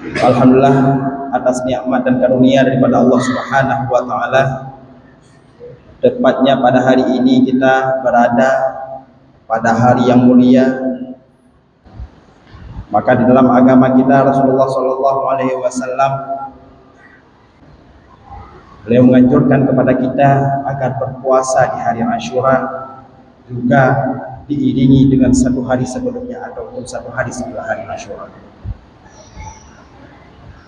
Alhamdulillah atas nikmat dan karunia daripada Allah Subhanahu wa taala. Tepatnya pada hari ini kita berada pada hari yang mulia. Maka di dalam agama kita Rasulullah sallallahu alaihi wasallam beliau menganjurkan kepada kita agar berpuasa di hari Asyura, juga diiringi dengan satu hari sebelumnya ataupun satu hari setelah hari Asyura.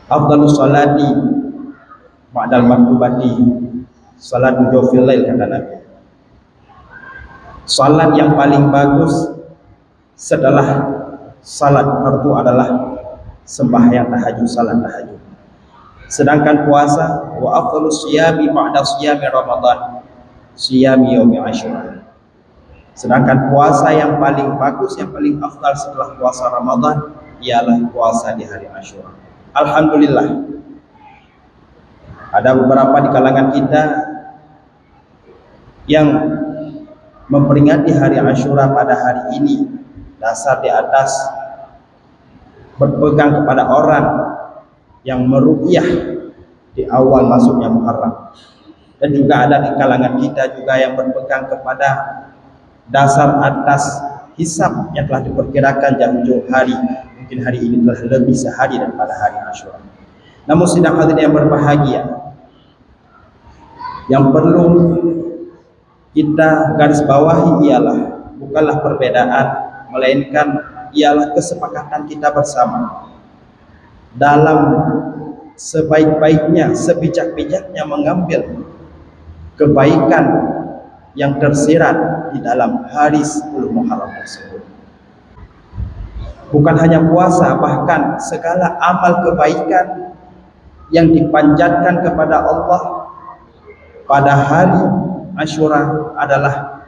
Afdhalus salati ba'dal maktubati salatu jawfil lail, kata Nabi. Salat yang paling bagus setelah salat fardu adalah sembahyang tahajud, salat tahajud. Sedangkan puasa, wa afdhalus siyami ba'da siyami Ramadan siyami yaumi Asyura. Sedangkan puasa yang paling bagus, yang paling afdal setelah puasa Ramadan ialah puasa di hari Asyura. Alhamdulillah, ada beberapa di kalangan kita yang memperingati hari Asyura pada hari ini dasar di atas berpegang kepada orang yang meruqyah di awal masuknya Muharram. Dan juga ada di kalangan kita juga yang berpegang kepada dasar atas hisab yang telah diperkirakan jauh-jauh hari. Mungkin hari ini telah lebih sehari daripada hari Asyura. Namun sidang hadirin yang berbahagia, yang perlu kita garis bawahi ialah bukanlah perbedaan, melainkan ialah kesepakatan kita bersama dalam sebaik-baiknya, sebijak-bijaknya mengambil kebaikan yang tersirat di dalam hari 10 Muharram tersebut. Bukan hanya puasa, bahkan segala amal kebaikan yang dipanjatkan kepada Allah pada hari Asyura adalah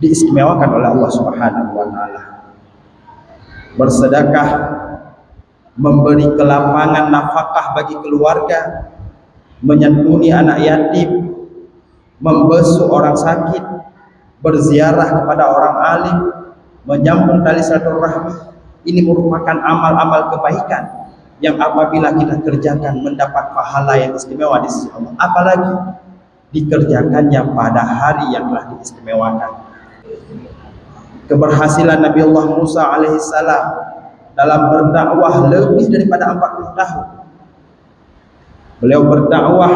diistimewakan oleh Allah Subhanahu wa taala. Bersedekah, memberi kelapangan nafkah bagi keluarga, menyantuni anak yatim, membesuk orang sakit, berziarah kepada orang alim, menyambung tali silaturahmi. Ini merupakan amal-amal kebaikan yang apabila kita kerjakan mendapat pahala yang istimewa di sisi Allah. Apalagi dikerjakannya pada hari yang telah diistimewakan. Keberhasilan Nabi Allah Musa alaihissalam dalam berdakwah lebih daripada 40 tahun. Beliau berdakwah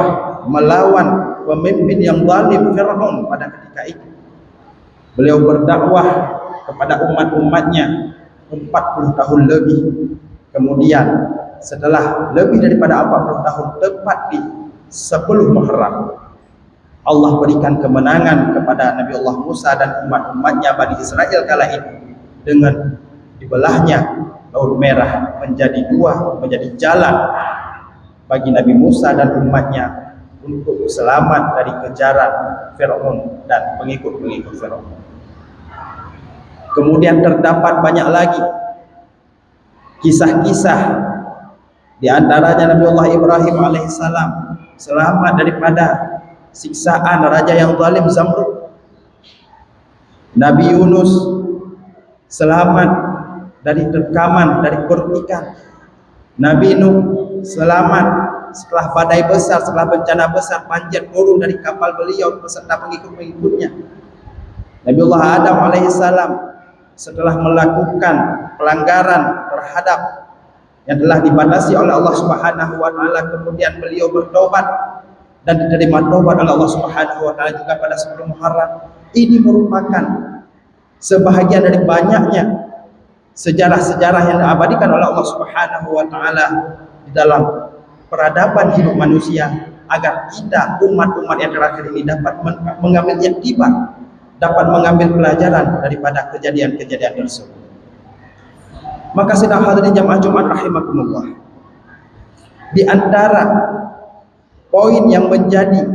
melawan pemimpin yang zalim Fir'aun pada ketika itu. Beliau berdakwah kepada umat-umatnya 40 tahun lebih. Kemudian setelah lebih daripada 40 tahun, tepat di 10 Muharram, Allah berikan kemenangan kepada Nabi Allah Musa dan umat-umatnya Bani Israel kala itu dengan dibelahnya Laut Merah menjadi dua, menjadi jalan bagi Nabi Musa dan umatnya untuk selamat dari kejaran Fir'aun dan pengikut-pengikut Fir'aun. Kemudian terdapat banyak lagi kisah-kisah, di antaranya Nabi Allah Ibrahim alaihissalam selamat daripada siksaan raja yang zalim Zamrud. Nabi Yunus selamat dari terkaman dari perut ikan. Nabi Nuh selamat setelah badai besar, setelah bencana besar, banjir turun dari kapal beliau beserta pengikut-pengikutnya. Nabi Allah Adam alaihissalam setelah melakukan pelanggaran terhadap yang telah dibatasi oleh Allah Subhanahu wa taala, kemudian beliau bertobat dan diterima tobat oleh Allah Subhanahu wa taala juga pada 10 Muharram. Ini merupakan sebahagian dari banyaknya sejarah-sejarah yang diabadikan oleh Allah Subhanahu wa taala di dalam peradaban hidup manusia, agar kita umat-umat yang terakhir ini dapat mengambil iktibar, dapat mengambil pelajaran daripada kejadian-kejadian tersebut. Maka sidang hadirin jamaah Jumat rahimakumullah, di antara poin yang menjadi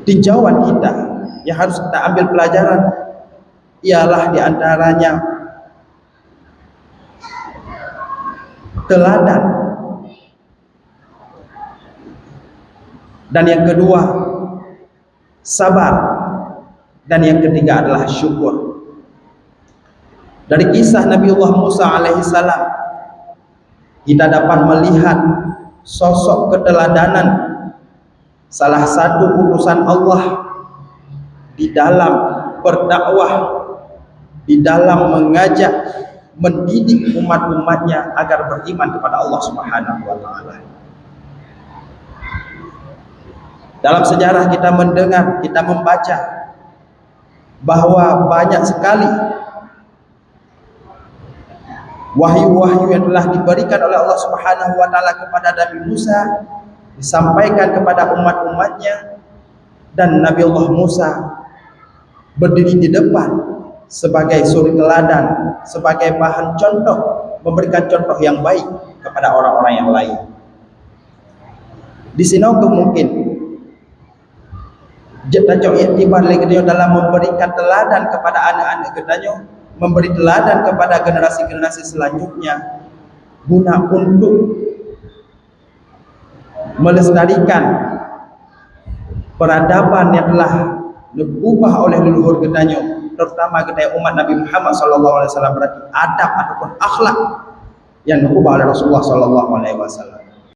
tinjauan kita yang harus kita ambil pelajaran ialah di antaranya teladan, dan yang kedua sabar, dan yang ketiga adalah syukur. Dari kisah Nabi Allah Musa alaihissalam kita dapat melihat sosok keteladanan salah satu utusan Allah di dalam berdakwah, di dalam mengajak, mendidik umat-umatnya agar beriman kepada Allah Subhanahu wa taala. Dalam sejarah kita mendengar, kita membaca bahwa banyak sekali wahyu-wahyu yang telah diberikan oleh Allah Subhanahu wa taala kepada Nabi Musa disampaikan kepada umat-umatnya, dan Nabi Allah Musa berdiri di depan sebagai suri teladan, sebagai bahan contoh, memberikan contoh yang baik kepada orang-orang yang lain. Di sini mungkin jetajo iktibar lagi dalam memberikan teladan kepada anak-anak kedanyo, memberi teladan kepada generasi-generasi selanjutnya, guna untuk melestarikan peradaban yang telah diubah oleh leluhur kedanyo, terutama kepada umat Nabi Muhammad sallallahu alaihi wasallam, berarti adab ataupun akhlak yang diubah oleh Rasulullah sallallahu alaihi wasallam.